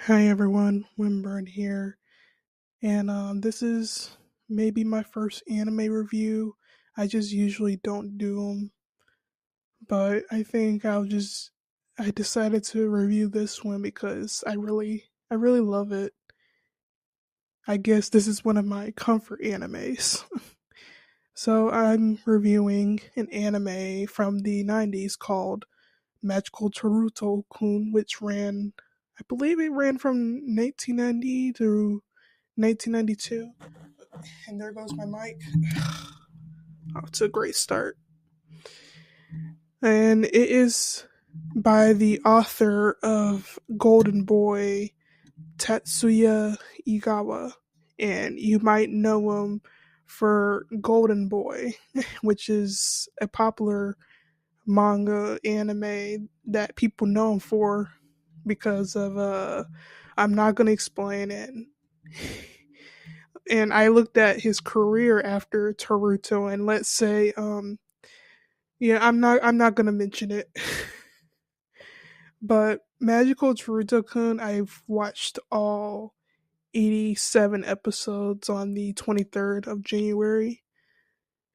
Hi everyone, Wimburn here, and this is maybe my first anime review. I just usually don't do them, but I think I decided to review this one because I really love it. I guess this is one of my comfort animes. So I'm reviewing an anime from the 90s called Magical Taruruuto-Kun, which I believe it ran from 1990 through 1992. And there goes my mic. Oh, it's a great start. And it is by the author of Golden Boy, Tatsuya Igawa. And you might know him for Golden Boy, which is a popular manga anime that people know him for because of I'm not gonna explain it. And I looked at his career after Taruto, and let's say, yeah, I'm not gonna mention it. But Magical Taruto-kun, I've watched all 87 episodes on the 23rd of January,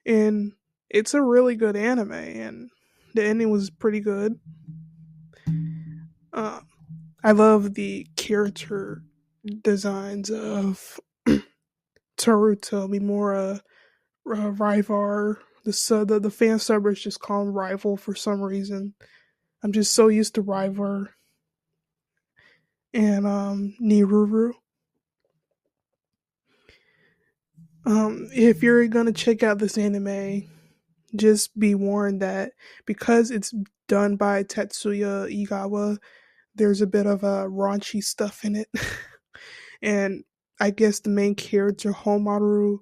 and it's a really good anime, and the ending was pretty good. Uh, I love the character designs of Taruto, Mimura, Rivar. The fan subbers just call him Rival for some reason. I'm just so used to Rivar and Niruru. If you're gonna check out this anime, just be warned that because it's done by Tetsuya Igawa, there's a bit of raunchy stuff in it, and I guess the main character Homaru,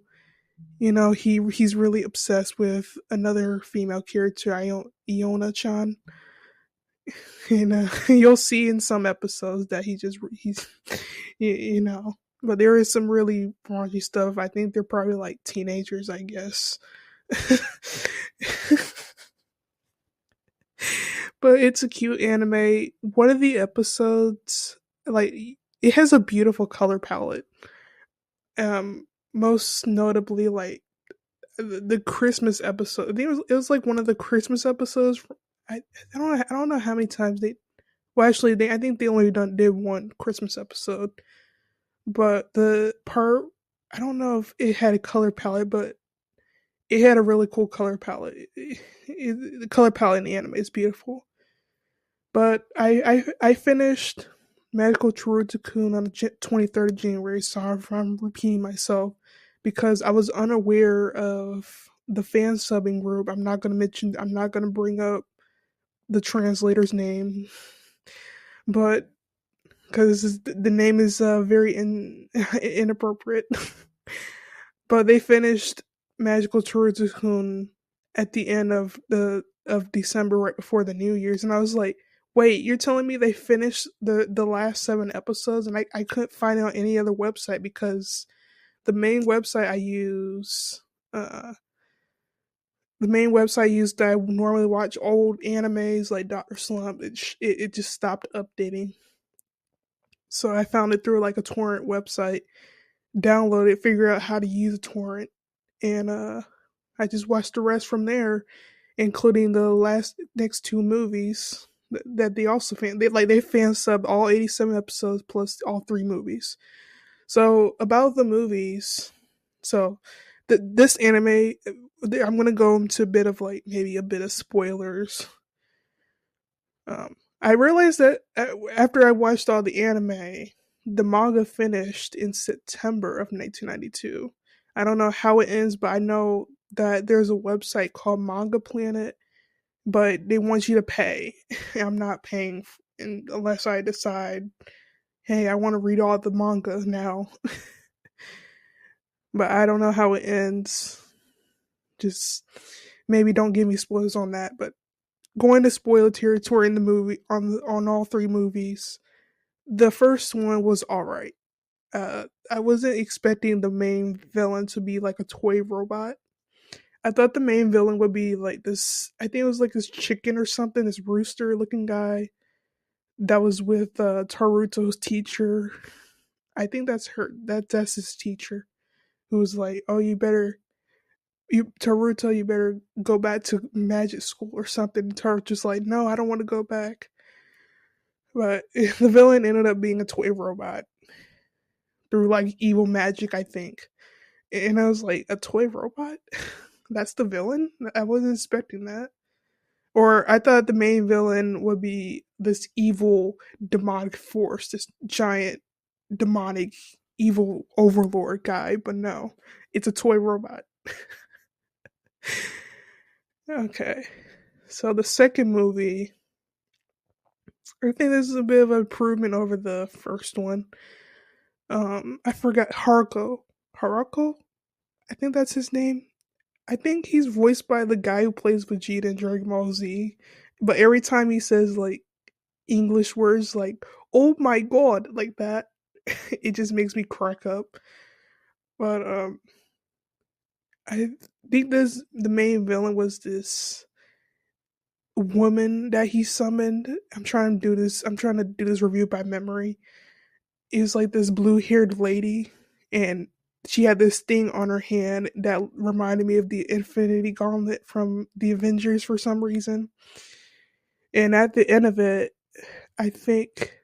he's really obsessed with another female character, Iona-chan, and you'll see in some episodes that he's but there is some really raunchy stuff. I think they're probably like teenagers, I guess. But it's a cute anime. One of the episodes, like, it has a beautiful color palette. Most notably, like the Christmas episode. I think it was like one of the Christmas episodes. I don't know how many times they. Well, actually, I think they only did one Christmas episode. But the part, I don't know if it had a color palette, but it had a really cool color palette. The color palette in the anime is beautiful. But I finished Medical Taruruuto-Kun on the 23rd of January. Sorry if I'm repeating myself because I was unaware of the fan subbing group. I'm not going to bring up the translator's name, but because the name is very inappropriate. But they finished Magical Taruruuto-Kun at the end of December, right before the New Year's, and I was like, "Wait, you're telling me they finished the last 7 episodes?" And I couldn't find it on any other website because the main website I use, uh, the main website I use that I normally watch old animes like Doctor Slump, it just stopped updating. So I found it through like a torrent website, download it, figure out how to use a torrent, and I just watched the rest from there, including the last next 2 movies that they also they fan subbed all 87 episodes plus all 3 movies. So about the movies, so this anime, I'm gonna go into a bit of like maybe a bit of spoilers. I realized that after I watched all the anime, the manga finished in September of 1992. I don't know how it ends, but I know that there's a website called Manga Planet, but they want you to pay. I'm not paying unless I decide, hey, I want to read all the manga now. But I don't know how it ends. Just maybe don't give me spoilers on that. But going to spoiler territory in the movie on all 3 movies. The first one was all right. I wasn't expecting the main villain to be like a toy robot. I thought the main villain would be like this. I think it was like this chicken or something, this rooster looking guy that was with Taruto's teacher. I think that's his teacher, who was like, "Oh, you Taruto, you better go back to magic school or something." And Taruto's like, "No, I don't want to go back." But the villain ended up being a toy robot through like evil magic, I think. And I was like, a toy robot? That's the villain? I wasn't expecting that. Or I thought the main villain would be this evil demonic force, this giant demonic evil overlord guy, but no, it's a toy robot. Okay. So the second movie, I think this is a bit of an improvement over the first one. I forgot Haruko. Haruko? I think that's his name. I think he's voiced by the guy who plays Vegeta in Dragon Ball Z. But every time he says like English words like "Oh my god" like that, it just makes me crack up. But I think this the main villain was this woman that he summoned. I'm trying to do this review by memory. It was like this blue-haired lady, and she had this thing on her hand that reminded me of the Infinity Gauntlet from the Avengers for some reason. And at the end of it, I think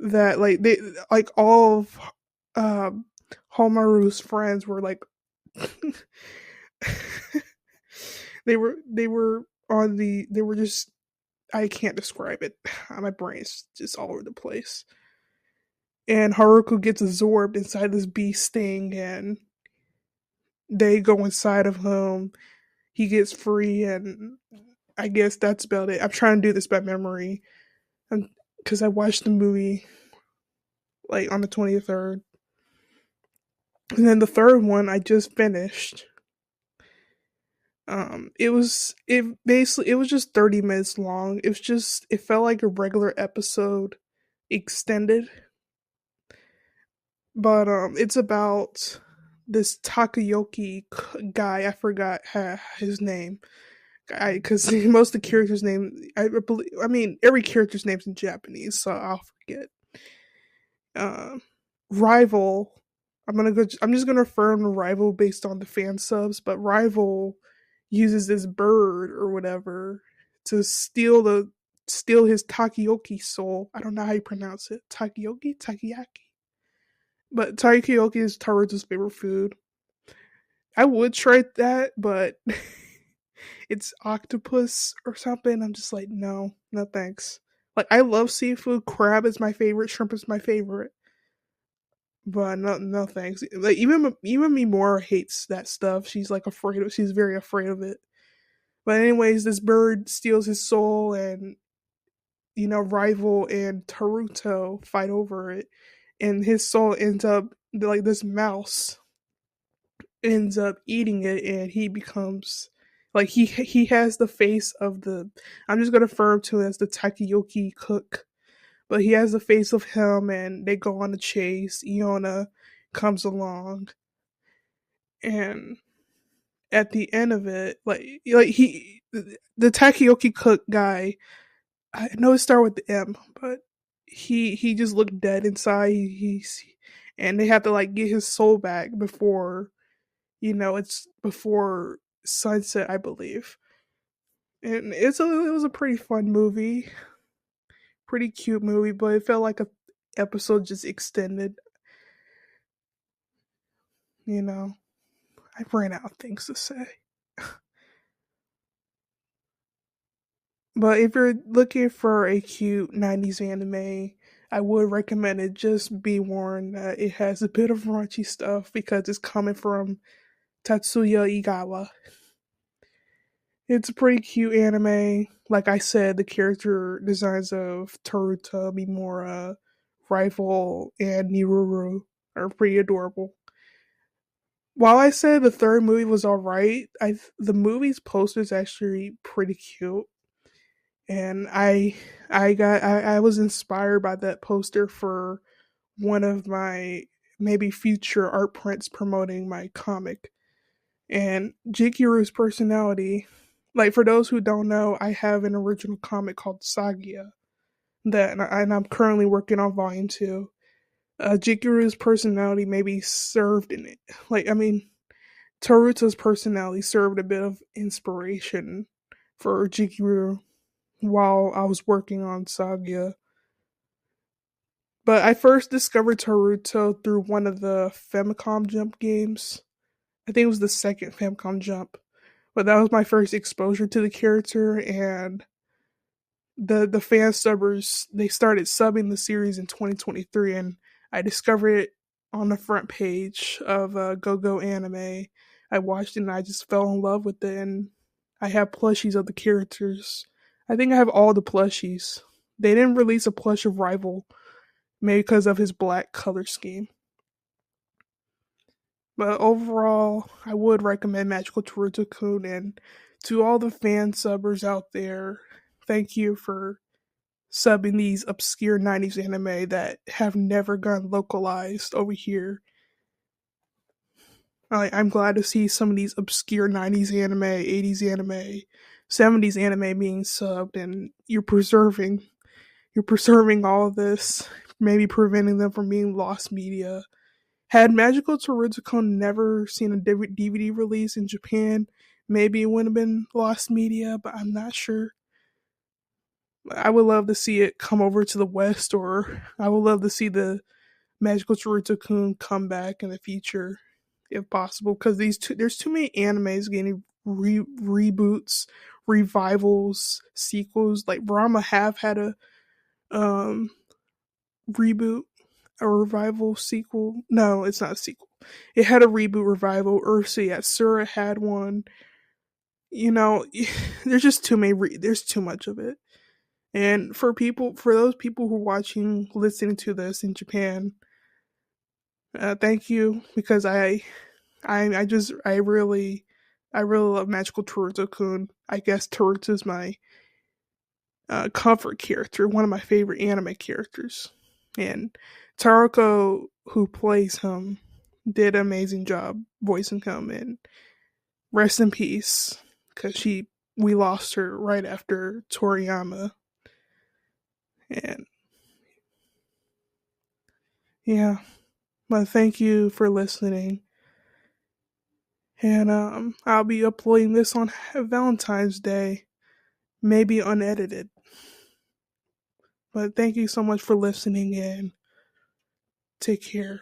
that like they like all of um Homaru's friends were like they were just I can't describe it. My brain's just all over the place. And Haruko gets absorbed inside this beast thing, and they go inside of him. He gets free, and I guess that's about it. I'm trying to do this by memory, because I watched the movie like on the 23rd, and then the third one I just finished. It was just 30 minutes long. It felt like a regular episode extended, but it's about this Takayoki guy. I forgot his name. Because most of the characters' name, I mean, every character's name's in Japanese, so I'll forget. Uh, Rival. I'm just gonna refer him to Rival based on the fan subs, but Rival uses this bird or whatever to steal his Takiyoki soul. I don't know how you pronounce it. Takiyaki. But Takiyoki is Taruto's favorite food. I would try that, but it's octopus or something. I'm just like, no, no thanks. Like I love seafood. Crab is my favorite. Shrimp is my favorite. But no, no thanks. Like even Mimora hates that stuff. She's like afraid of. She's very afraid of it. But anyways, this bird steals his soul, and Rival and Taruto fight over it, and his soul ends up like this mouse ends up eating it, and he becomes like he has the face of the. I'm just gonna refer to it as the Takiyoki cook, but he has the face of him, and they go on a chase. Iona comes along, and at the end of it, the Takiyoki cook guy. I know it started with the M, but he just looked dead inside. And they have to like get his soul back before it's before sunset, I believe. And it was a pretty fun movie, pretty cute movie, but it felt like a episode just extended. You know, I ran out of things to say. But if you're looking for a cute 90s anime, I would recommend it. Just be warned that it has a bit of raunchy stuff because it's coming from Tatsuya Igawa. It's a pretty cute anime. Like I said, the character designs of Taruto, Mimura, Rival, and Niruru are pretty adorable. While I said the third movie was alright, the movie's poster is actually pretty cute. And I was inspired by that poster for one of my maybe future art prints promoting my comic. And Jikiru's personality, like for those who don't know, I have an original comic called Sagia and I'm currently working on volume 2. Jikiru's personality maybe served in it. Taruto's personality served a bit of inspiration for Jikiru while I was working on Saga. But I first discovered Taruto through one of the Famicom Jump games. I think it was the second Famicom Jump. But that was my first exposure to the character, and the fan subbers, they started subbing the series in 2023, and I discovered it on the front page of Go Anime. I watched it and I just fell in love with it, and I have plushies of the characters. I think I have all the plushies. They didn't release a plush of Rival, maybe because of his black color scheme. But overall, I would recommend Magical Taruruuto-Kun, and to all the fan subbers out there, thank you for subbing these obscure 90s anime that have never gone localized over here. I'm glad to see some of these obscure 90s anime, 80s anime, 70s anime being subbed, and you're preserving all of this, maybe preventing them from being lost media. Had Magical Taruruuto-Kun never seen a DVD release in Japan, maybe it wouldn't have been lost media, but I'm not sure. I would love to see it come over to the West, or I would love to see the Magical Taruruuto-Kun come back in the future, if possible, because there's too many animes getting reboots, revivals, sequels. Like Brahma have had a um reboot, a revival sequel. No, it's not a sequel. It had a reboot revival. Ursa Yatsura had one. You know, there's just too many. There's too much of it. And for those people who are watching, listening to this in Japan, thank you, because I really love Magical Taruruuto-Kun. I guess Taruto is my comfort character, one of my favorite anime characters, and Taruko, who plays him, did an amazing job voicing him. And rest in peace, because we lost her right after Toriyama. And yeah, but thank you for listening. And I'll be uploading this on Valentine's Day, maybe unedited. But thank you so much for listening, and take care.